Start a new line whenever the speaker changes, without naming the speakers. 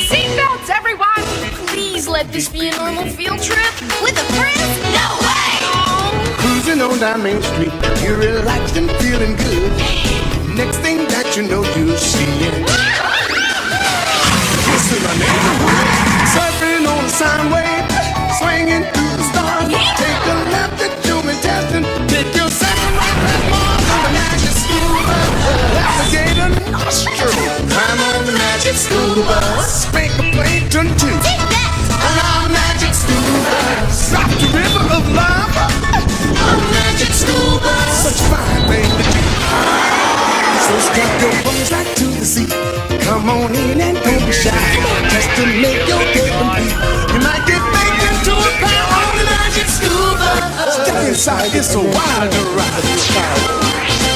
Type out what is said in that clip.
Seatbelts, everyone! Please let this be a normal field trip. With a friend? No way!
Cruising on down Main Street, you're relaxed and feeling good. Next thing that you know, you're seeing this is my neighborhood. Surfing on a sine wave, swinging through the stars. Take a left at Human Testing, take your second right past Mars on the magic school bus. Alligator nostril, climb on the magic school bus. Spank a Plankton too, on our magic school bus. Drop the river of lava, on the magic school bus. Such fine thing to do. So strap your bones right to the seat. Come on in and don't be shy. Just to make your day complete. You might get baked into a pie on the magic school bus. Step inside, it's a wild ride.